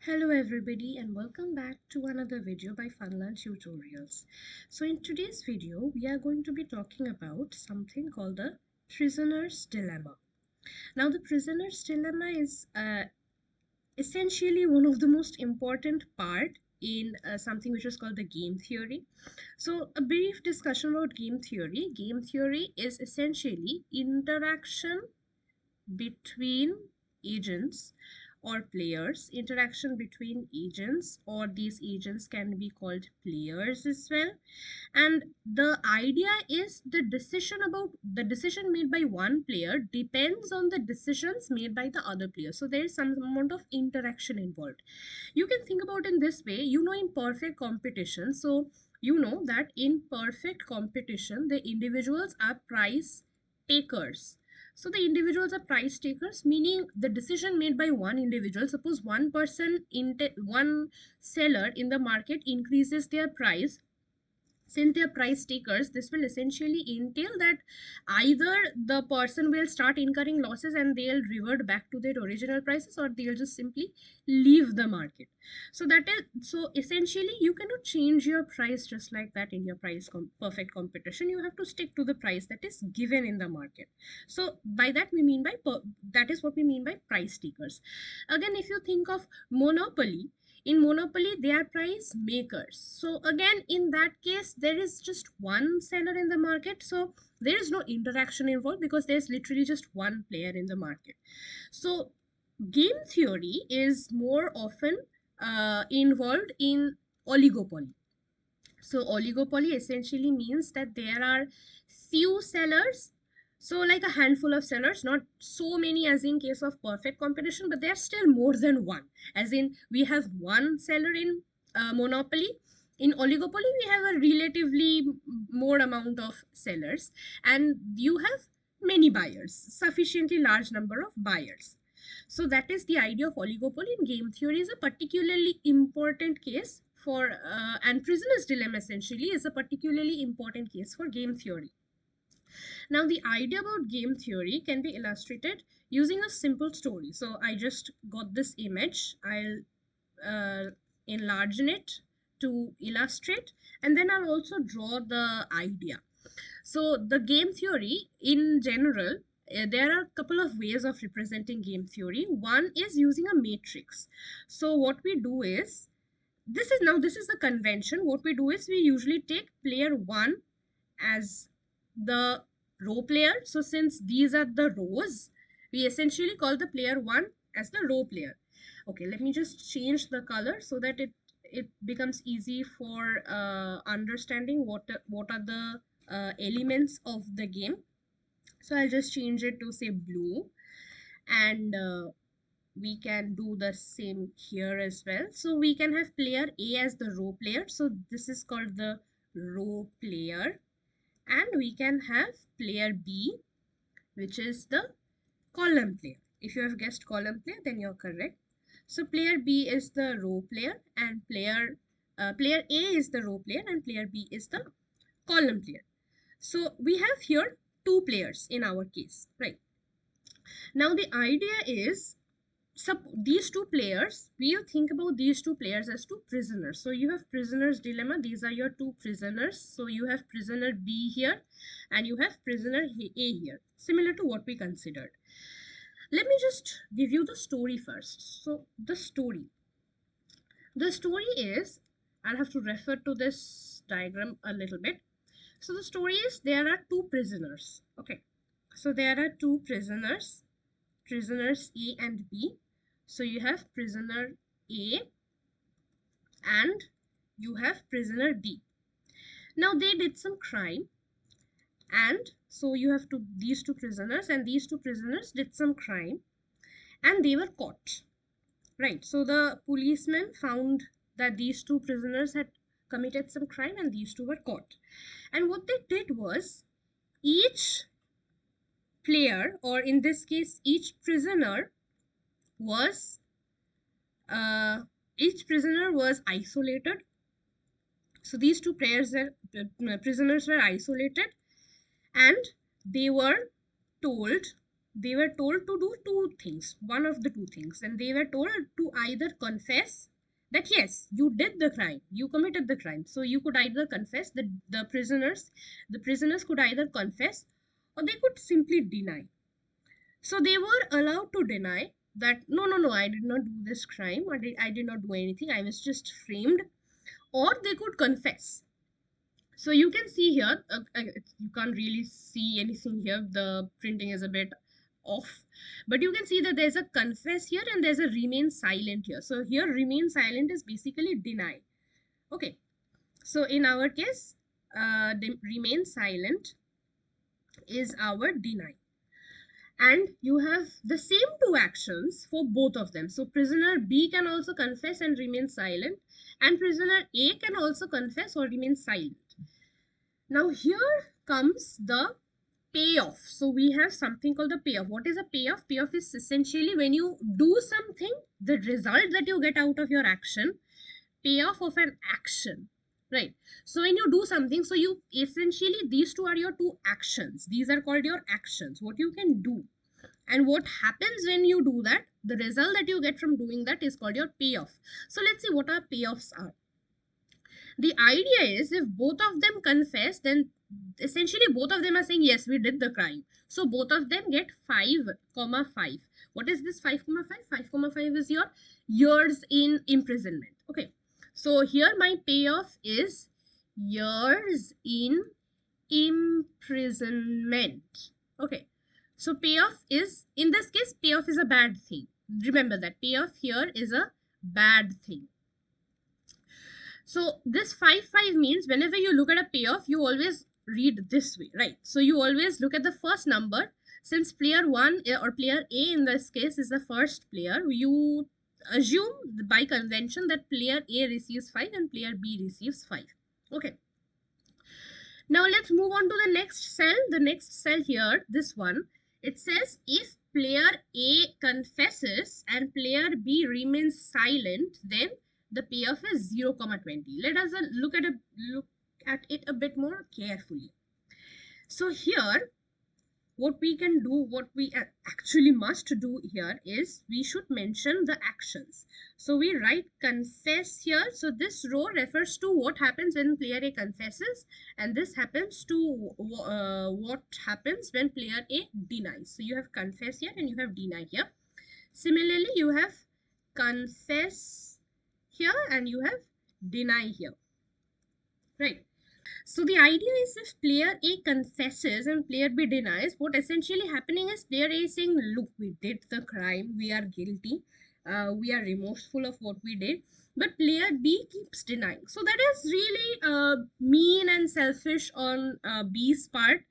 Hello everybody and welcome back to another video by Funland Tutorials. So in today's video we are going to be talking about something called the prisoner's dilemma. Now the prisoner's dilemma is essentially one of the most important part in something which is called the game theory. So a brief discussion about game theory. Game theory is essentially interaction between agents or players, interaction between agents, or these agents can be called players as well. And the idea is the decision made by one player depends on the decisions made by the other player. So there is some amount of interaction involved. You can think about in this way, in perfect competition, so you know that in perfect competition the individuals are prize takers. So the individuals are price takers, meaning the decision made by one individual. Suppose one seller in the market increases their price. Since they are price takers, this will essentially entail that either the person will start incurring losses and they'll revert back to their original prices, or they'll just simply leave the market. So essentially you cannot change your price just like that in your perfect competition. You have to stick to the price that is given in the market. So by that we mean by that is what we mean by price takers. Again, if you think of monopoly, in monopoly they are price makers. So again, in that case there is just one seller in the market, so there is no interaction involved because there's literally just one player in the market. So game theory is more often involved in oligopoly. So oligopoly essentially means that there are few sellers, so like a handful of sellers, not so many as in case of perfect competition, but there's still more than one. As in, we have one seller in monopoly. In oligopoly, we have a relatively more amount of sellers, and you have many buyers, sufficiently large number of buyers. So that is the idea of oligopoly in game theory. Is a particularly important case for and prisoner's dilemma essentially is a particularly important case for game theory. Now the idea about game theory can be illustrated using a simple story. So I just got this image. I'll enlarge it to illustrate, and then I'll also draw the idea. So the game theory in general, there are a couple of ways of representing game theory. One is using a matrix. So what we do is, this is the convention. What we do is we usually take player 1 as the row player. So since these are the rows, we essentially call the player 1 as the row player. Okay, let me just change the color so that it becomes easy for understanding what are the elements of the game. So I'll just change it to say blue, and we can do the same here as well. So we can have player A as the row player, so this is called the row player, and we can have player B, which is the column player. If you have guessed column player, then you're correct. So player B is the row player, and player A is the row player, and player B is the column player. So we have here two players in our case, right? Now the idea is, these two players, we'll think about these two players as two prisoners. So you have prisoner's dilemma. These are your two prisoners. So you have prisoner B here and you have prisoner A here, similar to what we considered. Let me just give you the story first. So the story is, I'll have to refer to this diagram a little bit. So the story is, there are two prisoners. Okay, so there are two prisoners A and B. So you have prisoner A and you have prisoner B. Now they did some crime, and so you have these two prisoners, and these two prisoners did some crime and they were caught. Right, so the policemen found that these two prisoners had committed some crime and these two were caught. And what they did was, each player, or in this case each prisoner was isolated. So these two prisoners were isolated, and they were told they were told to do two things, one of the two things, and they were told to either confess that yes, you did the crime, you committed the crime. So you could either confess, the prisoners could either confess or they could simply deny. So they were allowed to deny that no, I did not do this crime, I did not do anything, I was just framed, or they could confess. So you can see here, you can't really see anything here, the printing is a bit off, but you can see that there's a confess here and there's a remain silent here. So here remain silent is basically deny. Okay, so in our case, remain silent is our deny. And you have the same two actions for both of them. So prisoner B can also confess and remain silent, and prisoner A can also confess or remain silent. Now here comes the payoff. So we have something called the payoff. What is a payoff? Payoff is essentially when you do something, the result that you get out of your action, payoff of an action, right? So when you do something, so you essentially, these two are your two actions. These are called your actions, what you can do. And what happens when you do that, the result that you get from doing that is called your payoff. So let's see what our payoffs are. The idea is if both of them confess, then essentially both of them are saying yes, we did the crime. So both of them get 5,5. What is this 5,5? 5,5 is your years in imprisonment. Okay, so here my payoff is years in imprisonment. Okay, so payoff is, in this case, payoff is a bad thing. Remember that payoff here is a bad thing. So this 5,5 means whenever you look at a payoff, you always read this way, right? So you always look at the first number. Since player 1 or player A in this case is the first player, you assume by convention that player A receives 5 and player B receives 5. Okay. Now let's move on to the next cell. The next cell here, this one, it says if player A confesses and player B remains silent, then the payoff is 0, 20. Let us look at it a bit more carefully. So here, what we can do, what we actually must do here is we should mention the actions. So we write confess here. So this row refers to what happens when player A confesses, and this happens to what happens when player A denies. So you have confess here and you have deny here. Similarly, you have confess here and you have deny here, right? So the idea is if player A confesses and player B denies, what essentially happening is player A is saying, look, we did the crime, we are guilty, we are remorseful of what we did, but player B keeps denying. So that is really mean and selfish on B's part.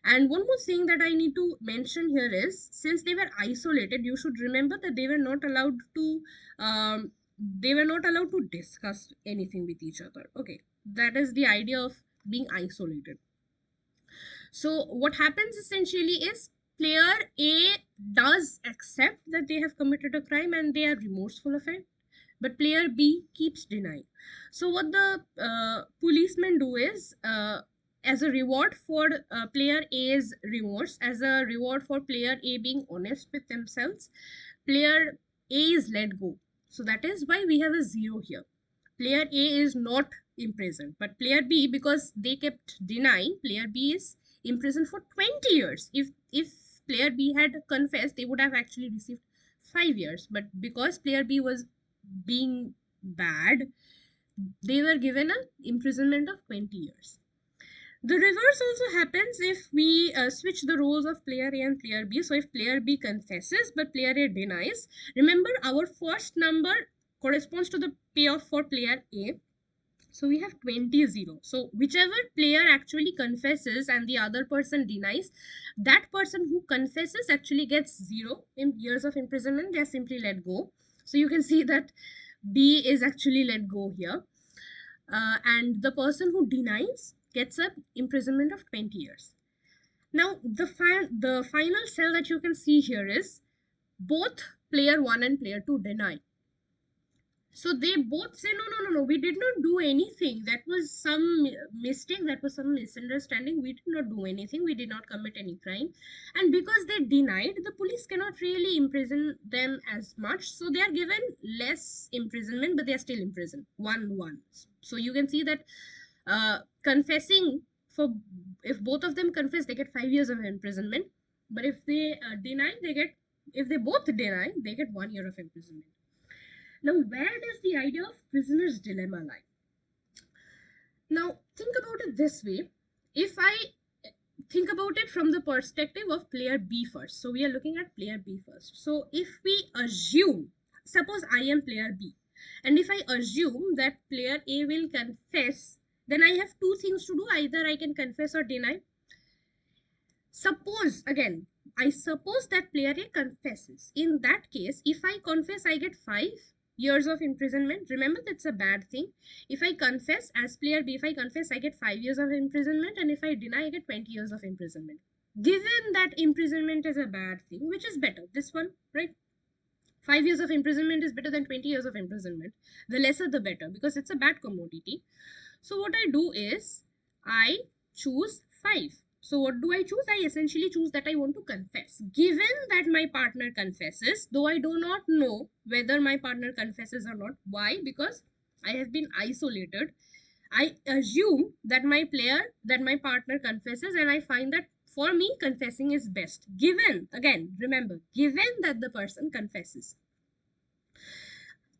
And one more thing that I need to mention here is, since they were isolated, you should remember that they were not allowed to discuss anything with each other. Okay, that is the idea of being isolated. So what happens essentially is player A does accept that they have committed a crime and they are remorseful of it, but player B keeps denying. So what the policemen do is, as a reward for player A's remorse, as a reward for player A being honest with themselves, player A is let go. So that is why we have a 0 here. Player A is not imprisoned, but player B, because they kept denying, player B is imprisoned for 20 years. If player B had confessed, they would have actually received 5 years, but because player B was being bad, they were given an imprisonment of 20 years. The reverse also happens if we switch the roles of player A and player B. So if player B confesses but player A denies, remember our first number corresponds to the payoff for player A. So we have 20-0. So whichever player actually confesses and the other person denies, that person who confesses actually gets 0 in years of imprisonment. They are simply let go. So you can see that B is actually let go here. And the person who denies gets an imprisonment of 20 years. Now, the final cell that you can see here is both player 1 and player 2 deny. So they both say, no, no, no, no, we did not do anything. That was some mistake, that was some misunderstanding. We did not do anything, we did not commit any crime. And because they denied, the police cannot really imprison them as much. So they are given less imprisonment, but they are still imprisoned. 1-1. So you can see that confessing, for if both of them confess, they get 5 years of imprisonment. But if they deny, if they both deny, they get 1 year of imprisonment. Now, where does the idea of prisoner's dilemma lie? Now, think about it this way. If I think about it from the perspective of player B first. So, we are looking at player B first. So, if we assume, suppose I am player B, and if I assume that player A will confess, then I have two things to do. Either I can confess or deny. Suppose, again, I suppose that player A confesses. In that case, if I confess, I get 5 years of imprisonment. Remember, that's a bad thing. If I confess as player B, if I confess, I get 5 years of imprisonment. And if I deny, I get 20 years of imprisonment. Given that imprisonment is a bad thing, which is better? This one, right? 5 years of imprisonment is better than 20 years of imprisonment. The lesser, the better, because it's a bad commodity. So what I do is I choose 5. So what do I choose? I essentially choose that I want to confess. Given that my partner confesses, though I do not know whether my partner confesses or not. Why? Because I have been isolated. I assume that my partner confesses, and I find that for me confessing is best. Given, again, remember, given that the person confesses.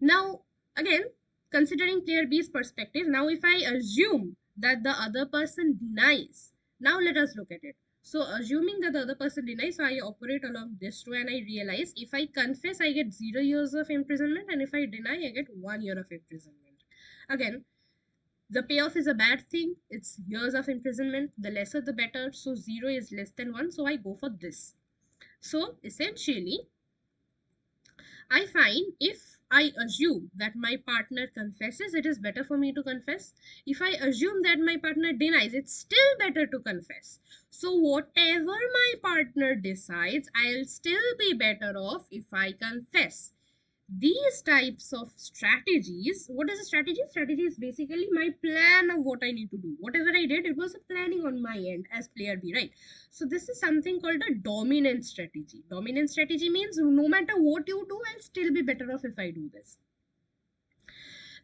Now, again, considering player B's perspective, now if I assume that the other person denies, now let us look at it. So, assuming that the other person denies, so I operate along this way, and I realize if I confess, I get 0 years of imprisonment, and if I deny, I get 1 year of imprisonment. Again, the payoff is a bad thing. It's years of imprisonment. The lesser, the better. So, 0 is less than 1. So, I go for this. So, essentially, I find if I assume that my partner confesses, it is better for me to confess. If I assume that my partner denies, it's still better to confess. So, whatever my partner decides, I'll still be better off if I confess. These types of strategies, what is a strategy? Strategy is basically my plan of what I need to do. Whatever I did, it was a planning on my end as player B, right? So this is something called a dominant strategy. Dominant strategy means no matter what you do, I'll still be better off if I do this.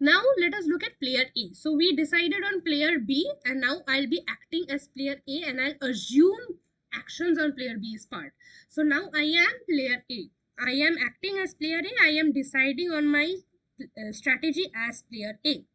Now let us look at player A. So we decided on player B, and now I'll be acting as player A, and I'll assume actions on player B's part. So now I am player A. I am acting as player A. I am deciding on my strategy as player A.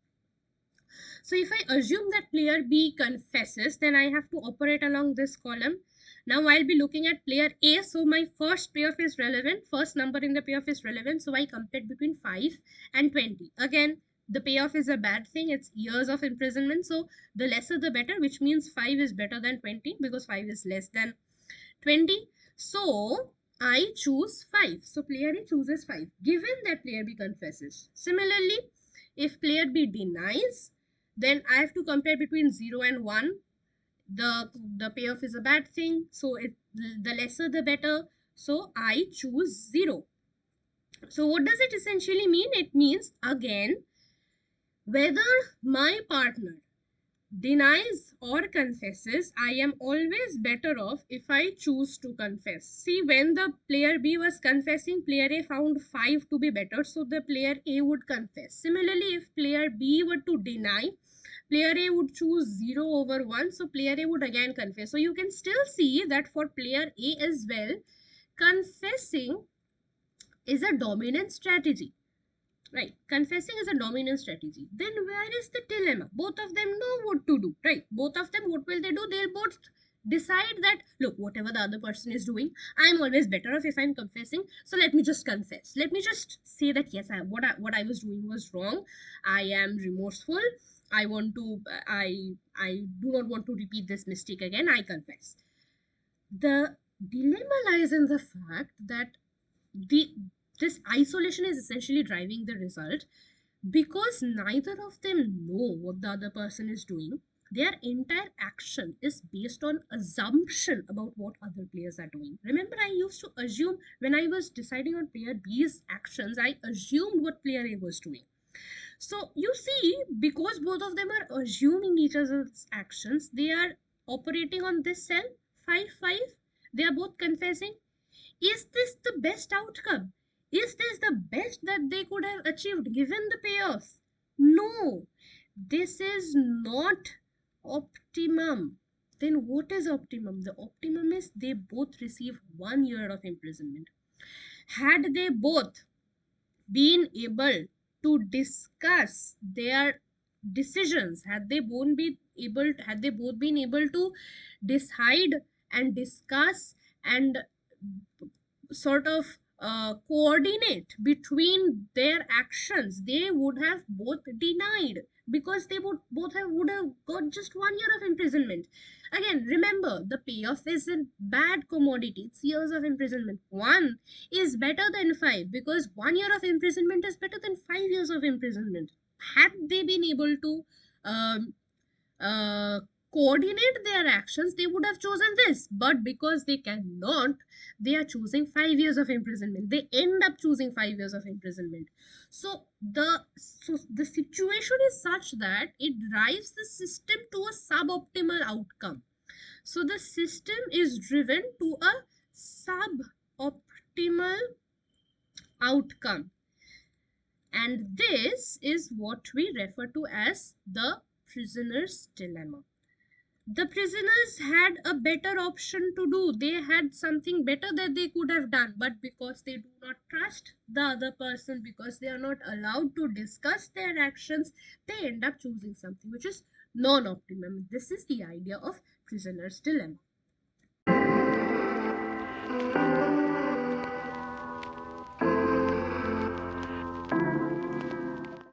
So if I assume that player B confesses, then I have to operate along this column. Now I'll be looking at player A. So my first payoff is relevant. First number in the payoff is relevant. So I compare between 5 and 20. Again, the payoff is a bad thing. It's years of imprisonment. So the lesser the better, which means 5 is better than 20 because 5 is less than 20. So I choose 5. So player A chooses 5, given that player B confesses. Similarly, if player B denies, then I have to compare between 0 and 1. The payoff is a bad thing. So the lesser the better. So I choose 0. So what does it essentially mean? It means, again, whether my partner denies or confesses, I am always better off if I choose to confess. See, when the player B was confessing, player A found 5 to be better, so the player A would confess. Similarly, if player B were to deny, player A would choose 0 over 1, so player A would again confess. So you can still see that for player A as well, confessing is a dominant strategy. Right, confessing is a dominant strategy. Then where is the dilemma? Both of them know what to do, right? Both of them, what will they do? They'll both decide that, look, whatever the other person is doing, I'm always better off if I'm confessing. So let me just confess. Let me just say that yes, what I was doing was wrong. I am remorseful. I want to. I do not want to repeat this mistake again. I confess. The dilemma lies in the fact that the this isolation is essentially driving the result because neither of them know what the other person is doing. Their entire action is based on assumption about what other players are doing. Remember, I used to assume when I was deciding on player B's actions, I assumed what player A was doing. So you see, because both of them are assuming each other's actions, they are operating on this cell 5 5. They are both confessing. Is this the best outcome? Is this the best that they could have achieved given the payoff? No, this is not optimum. Then what is optimum? The optimum is they both receive 1 year of imprisonment. Had they both been able to discuss their decisions, had they both been able to decide and discuss and sort of coordinate between their actions, they would have both denied, because they would have got just 1 year of imprisonment. Again, remember, the payoff is a bad commodity. It's years of imprisonment. One is better than five, because 1 year of imprisonment is better than 5 years of imprisonment. Had they been able to um, uh, coordinate their actions, they would have chosen this. But because they cannot, they are choosing 5 years of imprisonment. They end up choosing 5 years of imprisonment. So the situation is such that it drives the system to a suboptimal outcome. So the system is driven to a suboptimal outcome. And this is what we refer to as the prisoner's dilemma. The prisoners had a better option to do. They had something better that they could have done, but because they do not trust the other person, because they are not allowed to discuss their actions, they end up choosing something which is non-optimum. This is the idea of prisoner's dilemma.